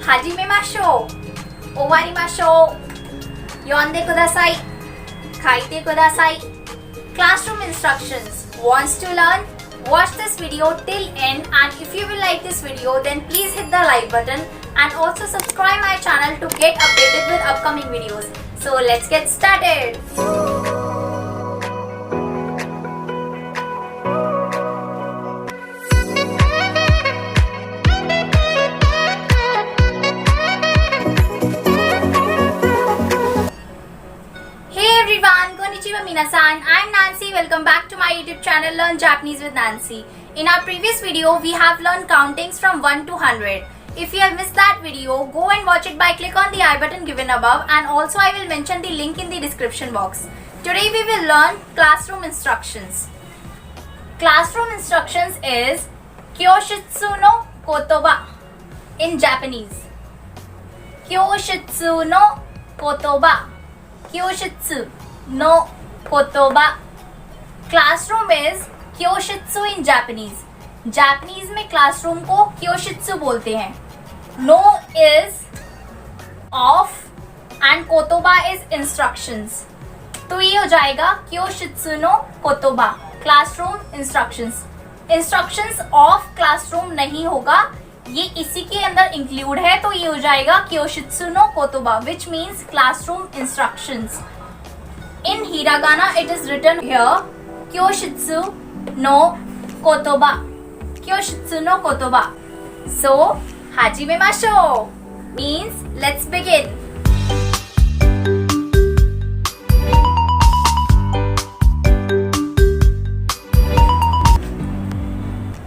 Hajime masho. Owarimashou. Yonde kudasai. Kaite kudasai. Classroom instructions. Wants to learn? Watch this video till end, and if you will like this video then please hit the like button and also subscribe my channel to get updated with upcoming videos. So let's get started. Konnichiwa minasan, I'm Nancy. Welcome back to my YouTube channel Learn Japanese with Nancy. In our previous video, we have learned countings from 1 to 100. If you have missed that video, go and watch it by click on the I button given above, and also I will mention the link in the description box. Today we will learn classroom instructions. Classroom instructions is Kyoshitsu no kotoba in Japanese. Kyoshitsu no kotoba. Kyoshitsu no kotoba. Classroom is kyoshitsu in Japanese. Japanese में classroom को kyoshitsu बोलते हैं. No is off and kotoba is instructions. तो ये हो जाएगा kyoshitsu no kotoba. Classroom instructions. Instructions of classroom नहीं होगा, ये इसी के अंदर इंक्लूड है, तो ये हो जाएगा kyoshitsu no kotoba, which means classroom instructions. In hiragana it is written here kyoshitsu no kotoba. Kyoshitsu no kotoba. So hajimemashou means let's begin.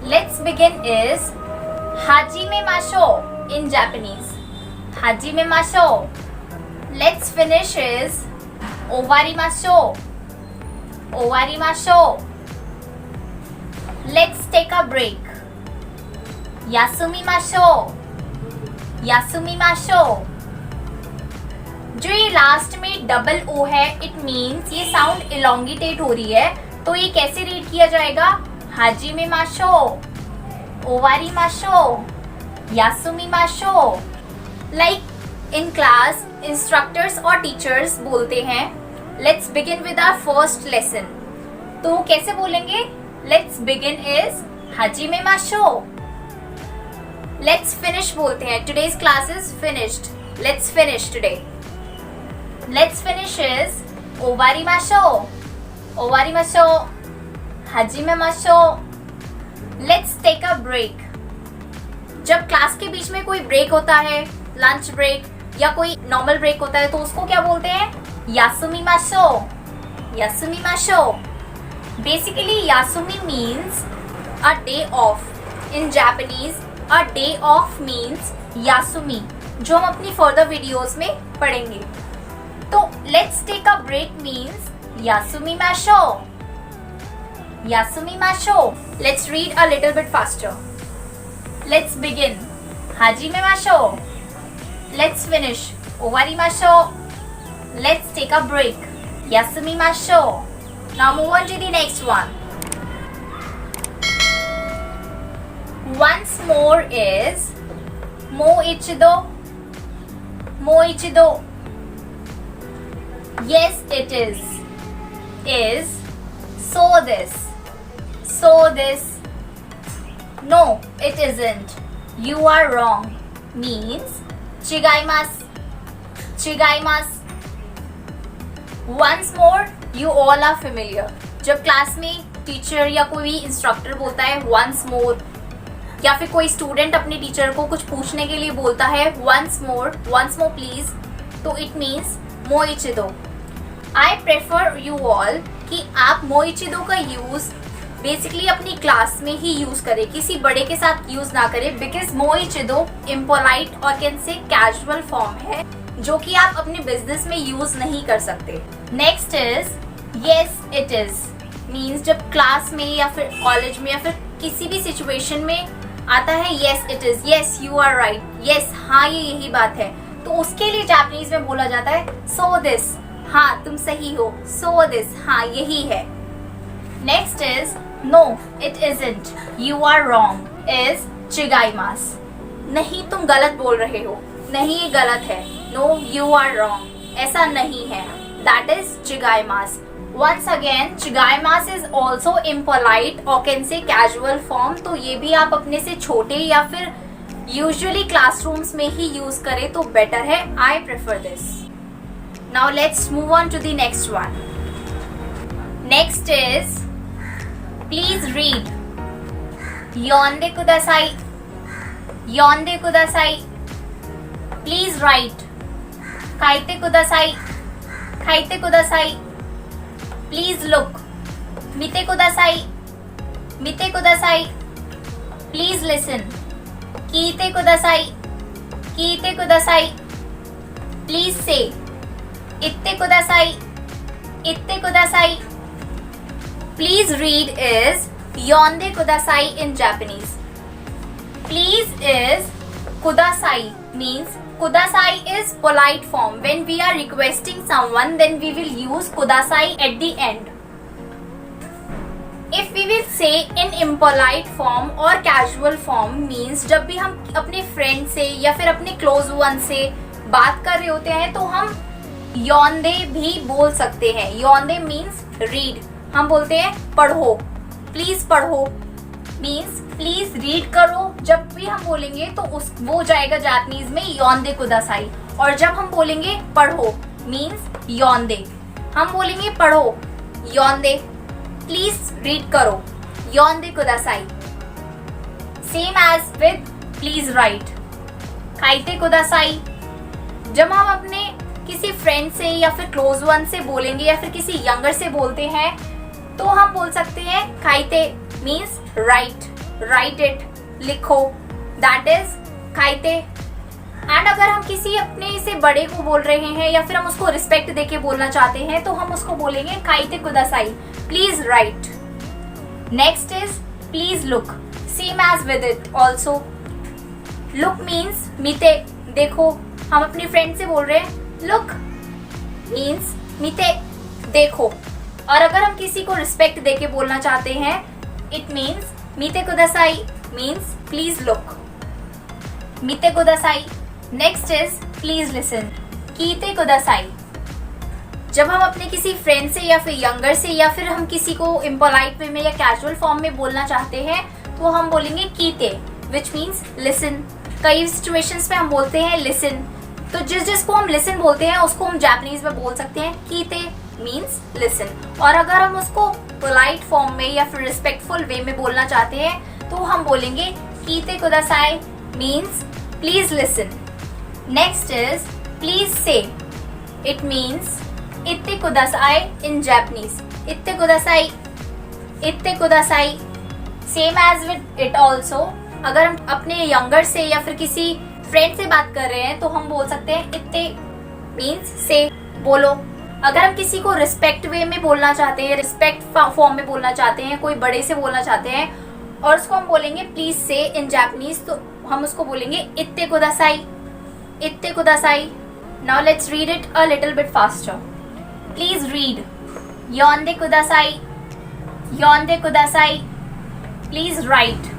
Let's begin is hajimemashou in Japanese. Hajimemashou. Let's finish is owarimashou. Owarimashou. Let's take a break. Yasumimashou. Yasumimashou. जो ये last में double O है, it means ये sound elongated हो रही है, तो ये कैसे रीड किया जाएगा? हाजिमेमाशो, ओवारीमाशो, यासुमीमाशो. लाइक इन क्लास इंस्ट्रक्टर्स और टीचर्स बोलते हैं let's begin with our first lesson, तो कैसे बोलेंगे? लेट्स बिगिन इज हाजिमेमाशो. लेट्स फिनिश बोलते हैं, today's class is finished, let's finish today. Let's finish is ओवारीमाशो, ओवारीमाशो, हाजिमेमाशो. Let's take a break. जब क्लास के बीच में कोई ब्रेक होता है, लंच ब्रेक या कोई नॉर्मल ब्रेक होता है, तो उसको क्या बोलते हैं? यासुमीमाशो, यासुमीमाशो. बेसिकली यासुमी means a day off. In Japanese a day off means यासुमी, जो हम अपनी फर्दर वीडियोस में पढ़ेंगे. तो let's take a break means यासुमीमाशो, यासुमीमाशो. Let's read a little bit faster. Let's begin हाजिमेमाशो. Let's finish owarimashou. Let's take a break yasumimashou. Now move on to the next one. Once more is moichido, moichido. Yes it is so this, so this. No it isn't, you are wrong means chigaimasu, chigaimasu. Once more, you all are familiar. जब class में teacher या कोई भी instructor बोलता है once more, या फिर कोई स्टूडेंट अपने टीचर को कुछ पूछने के लिए बोलता है once more please, तो it means moichido. I prefer you all कि आप moichido का यूज बेसिकली अपनी क्लास में ही यूज करें, किसी बड़े के साथ यूज ना करें, बिकॉज मोइचिदो इम्पोलाइट और कैन से कैजुअल फॉर्म है जो कि आप अपने बिजनेस में यूज नहीं कर सकते. Next is yes it is means जब क्लास में या फिर कॉलेज में या फिर किसी भी सिचुएशन में आता है yes it is, yes you are right, yes हाँ ये यही बात है, तो उसके लिए जापानीज में बोला जाता है सो दिस, हाँ तुम सही हो, सो दिस हाँ यही है. Next is No, it isn't. You are wrong is chigaimasu. नहीं तुम गलत बोल रहे हो, नहीं ये गलत है, नो यू आर रॉन्ग, ऐसा नहीं है, दैट इज चिगाइमास। Once again, चिगाइमास is also impolite or can say casual form, तो ये भी आप अपने से छोटे या फिर यूजुअली क्लासरूम्स में ही यूज करें तो बेटर है। I prefer this. Now let's move on to the next one. Next is please read. योंदे कुदासाई, योंदे कुदासाई। Please write. खाइते कुदासाई, खाइते कुदासाई। Please look. मिते कुदासाई, मिते कुदासाई। Please listen. कीते कुदासाई, कीते कुदासाई। Please say. इत्ते कुदासाई, इत्ते कुदासाई। प्लीज रीड इज योंदे कुदासाई in Japanese. Please is kudasai, means kudasai is polite form. When we are requesting someone, then we will use kudasai at the end. If we will say in impolite form or casual form, means जब भी हम अपने friend से या फिर अपने close one से बात कर रहे होते हैं तो हम योंदे भी बोल सकते हैं। योंदे मीन्स रीड, हम बोलते हैं पढ़ो, प्लीज पढ़ो मीन्स प्लीज रीड करो। जब भी हम बोलेंगे तो वो जाएगा जापानीज में योंदे कुदासाई, और जब हम बोलेंगे पढ़ो मीन्स योंदे। हम बोलेंगे पढ़ो योंदे, प्लीज रीड करो योंदे कुदासाई। Same as with please write. खाइते कुदासाई, जब हम अपने किसी फ्रेंड से या फिर क्लोज वन से बोलेंगे या फिर किसी यंगर से बोलते हैं तो हम बोल सकते हैं खाइते मीन्स राइट, राइट इट, लिखो, दैट इज खाइते। एंड अगर हम किसी अपने से बड़े को बोल रहे हैं या फिर हम उसको रिस्पेक्ट देके बोलना चाहते हैं तो हम उसको बोलेंगे खाइते कुदासाई, please write. Next is please look, same as with it also. Look means मिते, देखो। हम अपनी फ्रेंड से बोल रहे हैं लुक मीन्स मिते, देखो। और अगर हम किसी को रिस्पेक्ट देके बोलना चाहते हैं इट मीन्स मिते कुदासाई मीन्स प्लीज लुक, मिते कुदासाई। Next is please listen. कीते कुदासाई, जब हम अपने किसी फ्रेंड से या फिर यंगर से या फिर हम किसी को इम्पोलाइट वे में या कैजुअल फॉर्म में बोलना चाहते हैं तो हम बोलेंगे कीते, विच मीन्स लिसन। कई सिचुएशंस में हम बोलते हैं लिसन, तो जिसको हम लिसन बोलते हैं उसको हम जापानीज में बोल सकते हैं कीते मीन्स लिसन। और अगर हम उसको पोलाइट फॉर्म में या फिर रिस्पेक्टफुल वे में बोलना चाहते हैं तो हम बोलेंगे कीते कुदासाई means please listen. Next is please say. It means इत्ते कुदासाई इन जापानीज, इत्ते कुदासाई, इत्ते कुदासाई। Same as with it also, अगर हम अपने यंगर से या फिर किसी फ्रेंड से बात कर रहे हैं तो हम बोल सकते हैं इत्ते मीन्स से, बोलो। अगर हम किसी को रिस्पेक्ट वे में बोलना चाहते हैं, रिस्पेक्ट फॉर्म में बोलना चाहते हैं, कोई बड़े से बोलना चाहते हैं और उसको हम बोलेंगे प्लीज से इन जापानीज, तो हम उसको बोलेंगे इत्ते कुदासाई, इत्ते कुदासाई। Now let's read it a little bit faster. Please read. योंदे कुदासाई, योंदे कुदासाई। Please write.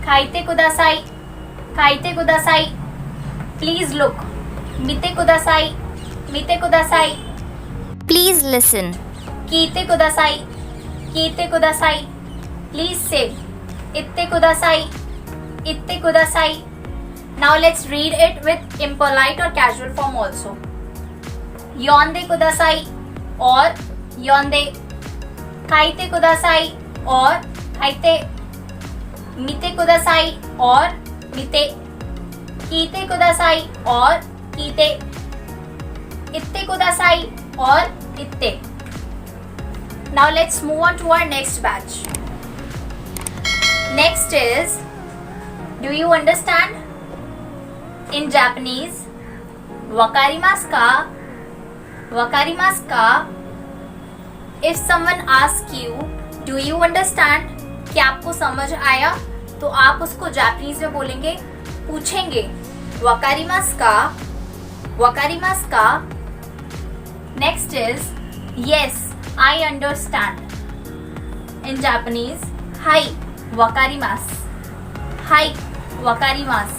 खाइते कुदासाई, खाइते कुदासाई। Please look. मिते कुदासाई, मिते कुदासाई। Please listen. कीते कुदासाई, कीते कुदासाई। Please say. इत्ते कुदासाई, इत्ते कुदासाई। Now let's read it with impolite और casual form also. योंदे कुदासाई और योंदे। खाइते कुदासाई और खाइते। मिते कुदासाई और मिते। कीते कुदासाई और कीते। इत्ते कुदासाई और इत्ते। Now let's move on to our next batch. Next is, do you understand? In Japanese, wakarimasu ka? Wakarimasu ka? If someone asks you, do you understand? क्या आपको समझ आया? तो आप उसको जापानीज में बोलेंगे, पूछेंगे वकारिमास का, वकारिमास का। Next is yes I understand. In Japanese हाई वकारिमास, हाई वकारिमास।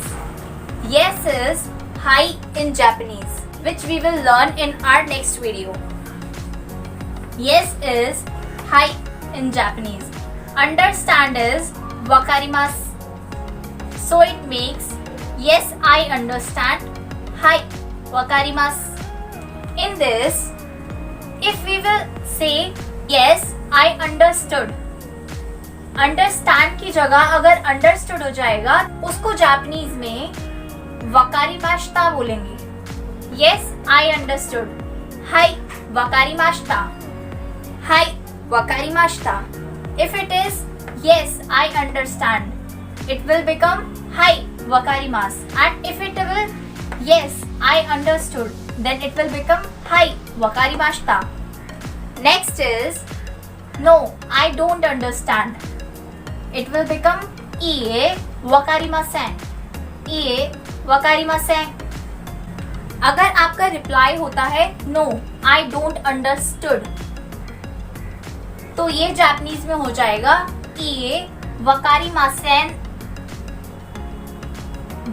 Yes is hi in Japanese, which we will learn in our next video. Yes is hi in Japanese. Understand is wakarimasu. So it makes yes, I understand. Hi, wakarimasu. In this, if we will say yes, I understood. Understand की जगह अगर understood हो जाएगा, उसको Japanese में वकारिमाशिता बोलेंगे. Yes, I understood. Hi, wakarimashita. Hi, wakarimashita. If it is yes, I understand, it will become hi, wakarimasu. And if it will yes, I understood, then it will become hi, wakarimashita. Next is no, I don't understand. It will become iie wakarimasen. iie wakarimasen. अगर आपका reply होता है no I don't understood, तो ये Japanese में हो जाएगा इए वकारिमासेन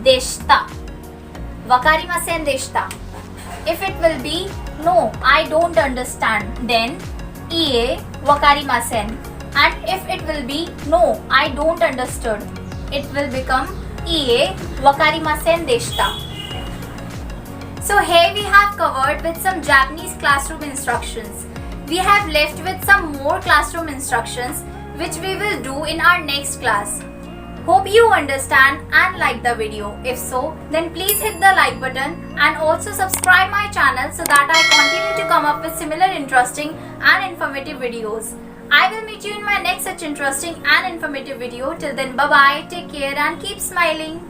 देशता. वकारिमासेन देशता. If it will be no, I don't understand, then iie wakarimasen. And if it will be no, I don't understood, it will become iie wakarimasen deshita. So here we have covered with some Japanese classroom instructions. We have left with some more classroom instructions which we will do in our next class. Hope you understand and like the video. If so, then please hit the like button and also subscribe my channel so that I continue to come up with similar interesting and informative videos. I will meet you in my next such interesting and informative video. Till then, bye bye, take care and keep smiling.